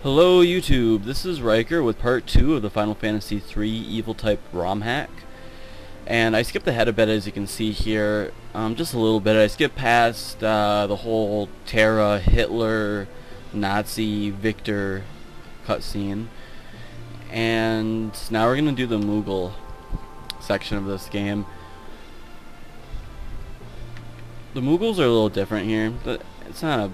Hello YouTube, this is Riker with part 2 of the Final Fantasy III EvilType ROM hack. And I skipped ahead a bit, as you can see here, just a little bit. I skipped past the whole Terra, Hitler, Nazi, Victor cutscene. And now we're going to do the Moogle section of this game. The Moogles are a little different here. It's not a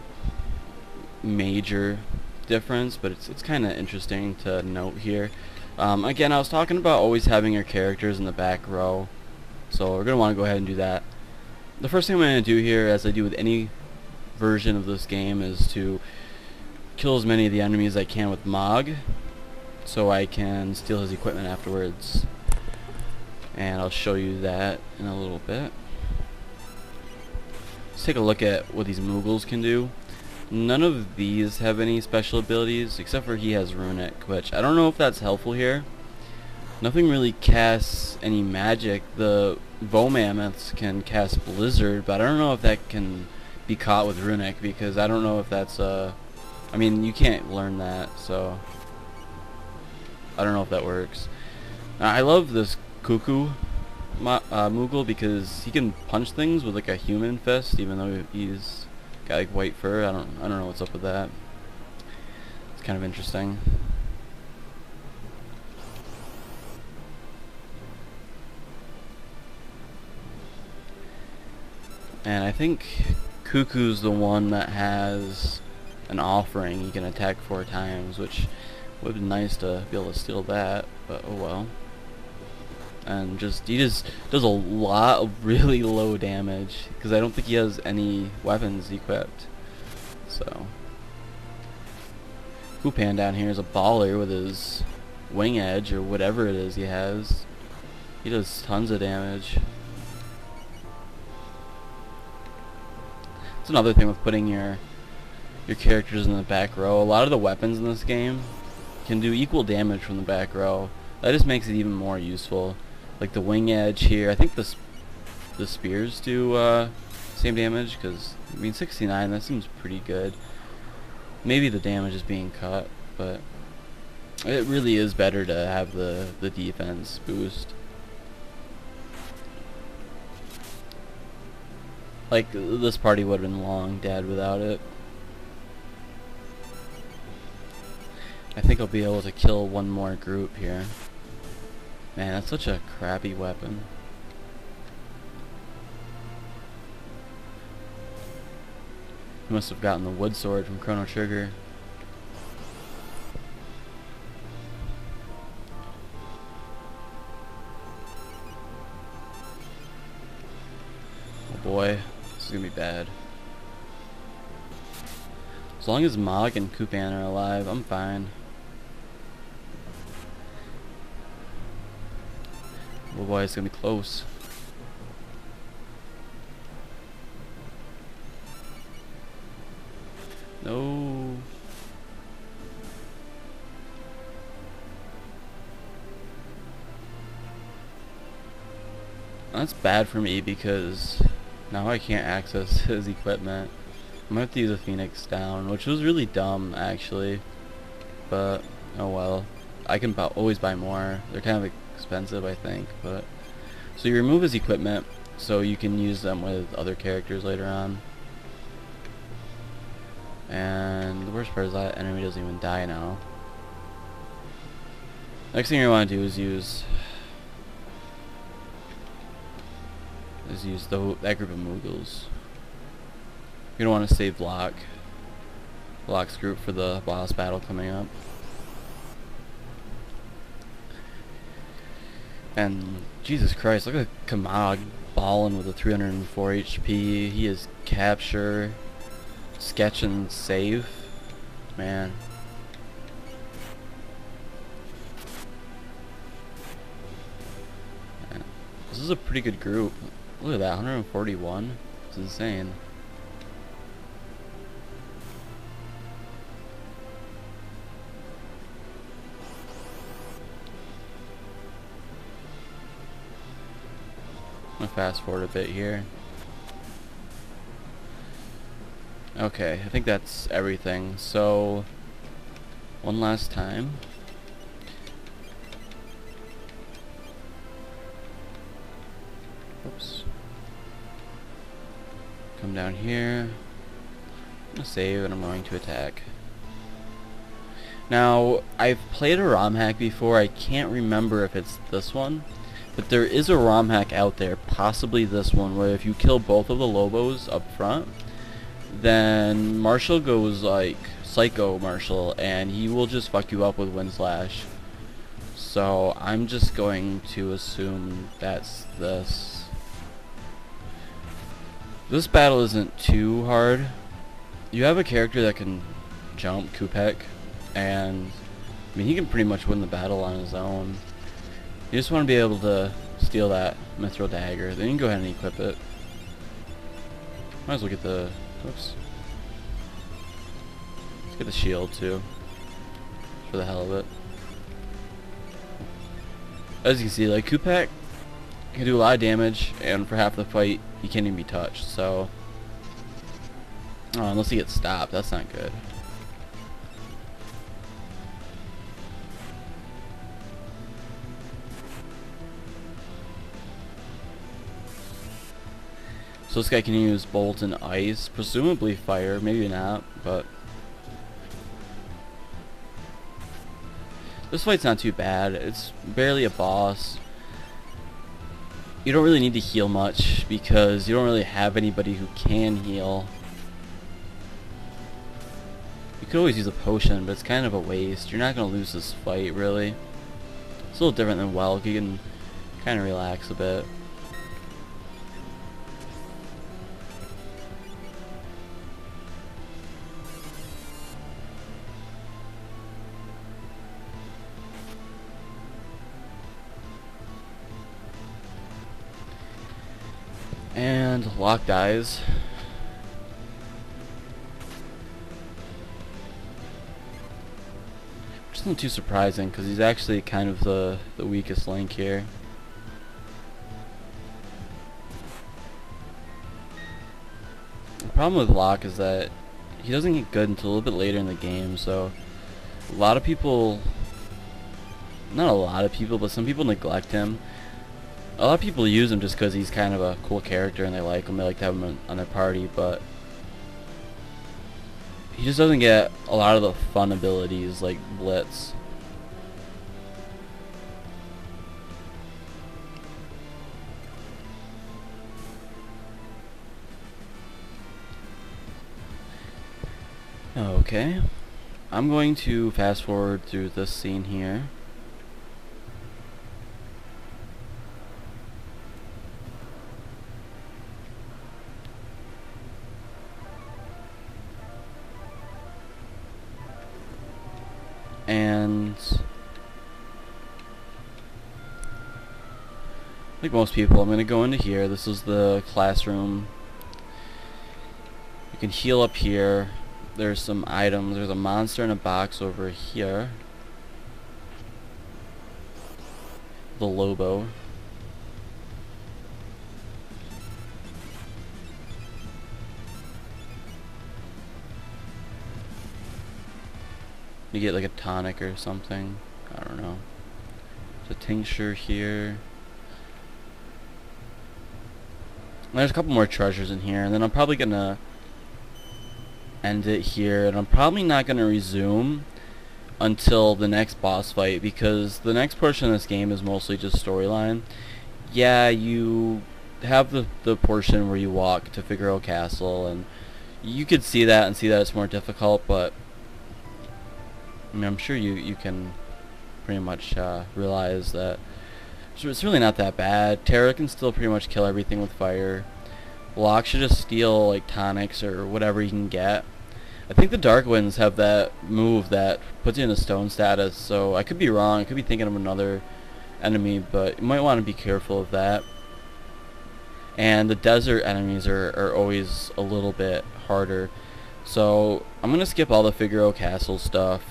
major difference, but it's kind of interesting to note here. Again, I was talking about always having your characters in the back row, so we're going to want to go ahead and do that. The first thing I'm going to do here, as I do with any version of this game, is to kill as many of the enemies as I can with Mog, so I can steal his equipment afterwards. And I'll show you that in a little bit. Let's take a look at what these Moogles can do. None of these have any special abilities, except for he has Runic, which I don't know if that's helpful here. Nothing really casts any magic. The Vomammoths can cast Blizzard, but I don't know if that can be caught with Runic, because I don't know if that's I mean, you can't learn that, so I don't know if that works. I love this Cuckoo Moogle because he can punch things with like a human fist, even though he's got like white fur. I don't know what's up with that. It's kind of interesting. And I think Cuckoo's the one that has an offering. He can attack 4 times, which would be nice to be able to steal that, but oh well. And he just does a lot of really low damage, because I don't think he has any weapons equipped. So Hoopan down here is a baller with his wing edge, or whatever it is he has. He does tons of damage. It's another thing with putting your characters in the back row. A lot of the weapons in this game can do equal damage from the back row. That just makes it even more useful. Like the wing edge here, I think the spears do same damage, because I mean 69, that seems pretty good. Maybe the damage is being cut, but it really is better to have the defense boost. Like, this party would have been long dead without it. I think I'll be able to kill one more group here. Man, that's such a crappy weapon. He must have gotten the wood sword from Chrono Trigger. Oh boy, this is gonna be bad. As long as Mog and Kupan are alive, I'm fine. Oh boy, it's gonna be close. No. That's bad for me, because now I can't access his equipment. I'm gonna have to use a Phoenix down, which was really dumb actually, but oh well. I can always buy more. They're kind of expensive, I think, but so you remove his equipment so you can use them with other characters later on. And the worst part is that enemy doesn't even die now. Next thing you want to do is use that group of Moogles. You're gonna want to save Locke's group for the boss battle coming up. And Jesus Christ, look at Kamag balling with a 304 HP. He is capture, sketch, and save. Man. This is a pretty good group. Look at that, 141. It's insane. I'm gonna fast forward a bit here. Okay, I think that's everything. So one last time. Oops. Come down here. I'm gonna save and I'm going to attack. Now, I've played a ROM hack before. I can't remember if it's this one, but there is a ROM hack out there, possibly this one, where if you kill both of the Lobos up front, then Marshal goes like Psycho Marshal, and he will just fuck you up with Wind Slash. So I'm just going to assume that's this. This battle isn't too hard. You have a character that can jump, Kupek, and I mean he can pretty much win the battle on his own. You just want to be able to steal that Mithril Dagger, then you can go ahead and equip it. Might as well get the... Oops. Let's get the shield too, for the hell of it. As you can see, like, Kupek can do a lot of damage, and for half the fight he can't even be touched, so... Oh, unless he gets stopped, that's not good. So this guy can use Bolt and Ice, presumably Fire, maybe not, but... This fight's not too bad. It's barely a boss. You don't really need to heal much, because you don't really have anybody who can heal. You could always use a potion, but it's kind of a waste. You're not going to lose this fight, really. It's a little different than Welk. You can kind of relax a bit. And Locke dies. Which isn't too surprising, because he's actually kind of the weakest link here. The problem with Locke is that he doesn't get good until a little bit later in the game, so a lot of people, not a lot of people, but some people neglect him. A lot of people use him just because he's kind of a cool character and they like him. They like to have him on their party, but he just doesn't get a lot of the fun abilities like Blitz. Okay, I'm going to fast forward through this scene here. And like most people, I'm going to go into here. This is the classroom. You can heal up here. There's some items. There's a monster in a box over here. The Lobo. You get like a tonic or something. I don't know. There's a tincture here. And there's a couple more treasures in here, and then I'm probably gonna end it here, and I'm probably not gonna resume until the next boss fight, because the next portion of this game is mostly just storyline. Yeah, you have the portion where you walk to Figaro Castle, and you could see that and see that it's more difficult, but I mean, I'm sure you can pretty much realize that it's really not that bad. Terra can still pretty much kill everything with fire. Locke should just steal like tonics or whatever he can get. I think the Dark Winds have that move that puts you in a stone status, so I could be wrong. I could be thinking of another enemy, but you might want to be careful of that. And the desert enemies are always a little bit harder. So I'm going to skip all the Figaro Castle stuff.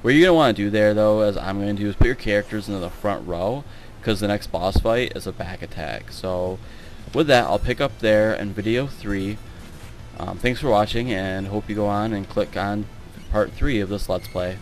What you're going to want to do there, though, as I'm going to do, is put your characters into the front row, because the next boss fight is a back attack. So with that, I'll pick up there in video 3. Thanks for watching, and hope you go on and click on part 3 of this Let's Play.